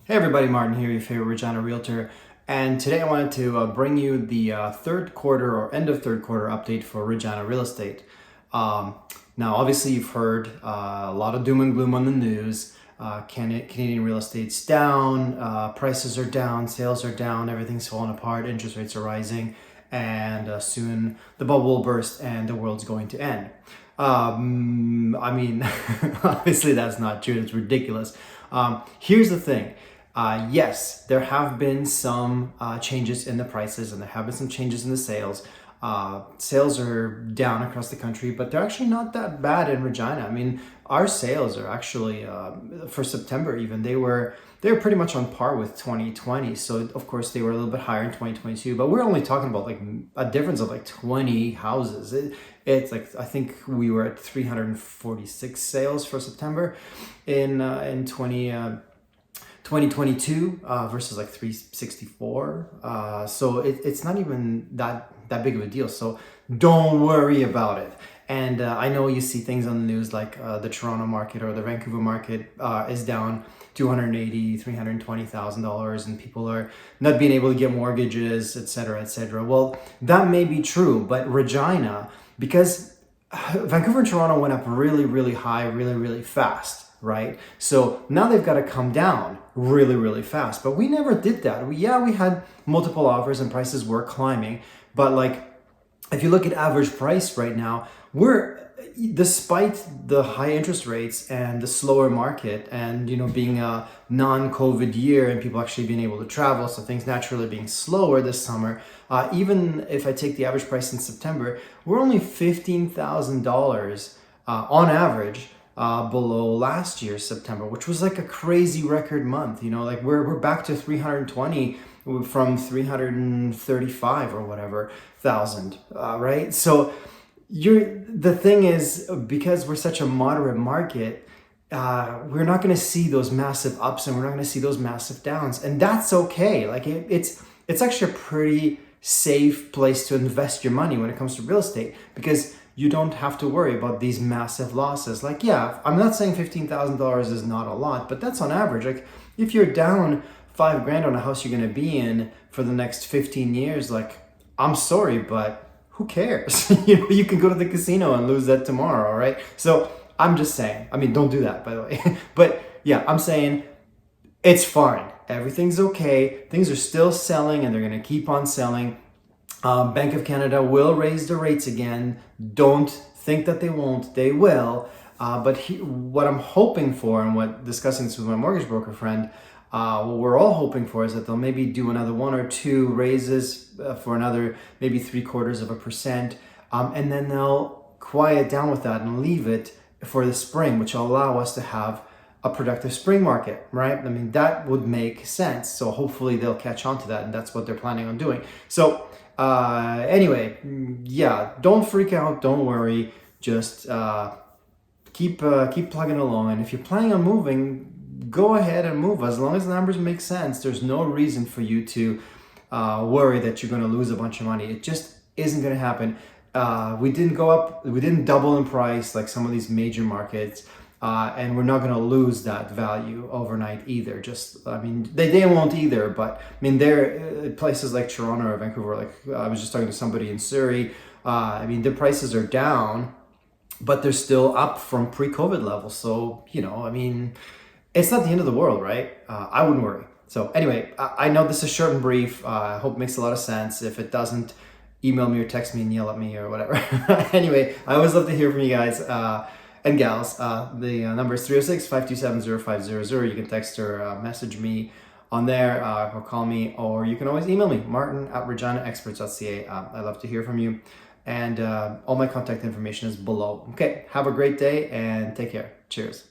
Hey everybody, Martin here, your favorite Regina realtor. And today I wanted to bring you the third quarter or end of third quarter update for Regina real estate. Now, obviously you've heard a lot of doom and gloom on the news. Canadian real estate's down, prices are down, sales are down, everything's falling apart, interest rates are rising, and soon the bubble will burst and the world's going to end. I mean, obviously that's not true, it's ridiculous. Here's the thing. Yes, there have been some changes in the prices and there have been some changes in the sales. Sales are down across the country, but they're actually not that bad in Regina. I mean, our sales are actually, for September even, they were pretty much on par with 2020. So of course they were a little bit higher in 2022, but we're only talking about like a difference of like 20 houses. It's like, I think we were at 346 sales for September in 2022 versus like 364. So it's not even that big of a deal. So don't worry about it. And I know you see things on the news like the Toronto market or the Vancouver market is down $280,000, $320,000, and people are not being able to get mortgages, etc., etc. Well, that may be true, but Regina, because Vancouver and Toronto went up really, really high, really, really fast. Right? So now they've got to come down really, really fast. But we never did that. We had multiple offers and prices were climbing. But like, if you look at average price right now, despite the high interest rates and the slower market and, being a non-COVID year and people actually being able to travel, so things naturally being slower this summer, even if I take the average price in September, we're only $15,000 on average below last year's September, which was like a crazy record month. Like we're back to 320 from 335 or whatever thousand, right? So the thing is, because we're such a moderate market, we're not going to see those massive ups and we're not going to see those massive downs, and that's okay. Like it's actually a pretty safe place to invest your money when it comes to real estate, because you don't have to worry about these massive losses. Like, yeah, I'm not saying $15,000 is not a lot, but that's on average. Like, if you're down $5,000 on a house you're gonna be in for the next 15 years, like, I'm sorry, but who cares? You can go to the casino and lose that tomorrow, all right? So I'm just saying, I mean, don't do that, by the way. But yeah, I'm saying it's fine. Everything's okay. Things are still selling and they're gonna keep on selling. Bank of Canada will raise the rates again. Don't think that they won't. They will. But what I'm hoping for, and what discussing this with my mortgage broker friend, what we're all hoping for is that they'll maybe do another 1 or 2 raises for another maybe 0.75%, and then they'll quiet down with that and leave it for the spring, which will allow us to have a productive spring market, right? I mean, that would make sense. So hopefully they'll catch on to that, and that's what they're planning on doing. So anyway, yeah, don't freak out, don't worry, just keep plugging along. And if you're planning on moving, go ahead and move. As long as the numbers make sense, there's no reason for you to worry that you're going to lose a bunch of money. It just isn't going to happen. We didn't go up, we didn't double in price like some of these major markets. And we're not going to lose that value overnight either. I mean, they won't either, but I mean, there places like Toronto or Vancouver, like I was just talking to somebody in Surrey. I mean, the prices are down, but they're still up from pre-COVID levels. So, I mean, it's not the end of the world, right? I wouldn't worry. So anyway, I know this is short and brief. I hope it makes a lot of sense. If it doesn't, email me or text me and yell at me or whatever. Anyway, I always love to hear from you guys. And gals. The number is 306-527-0500. You can text or message me on there, or call me, or you can always email me, martin@reginaexperts.ca. I love to hear from you. And all my contact information is below. Okay, have a great day and take care. Cheers.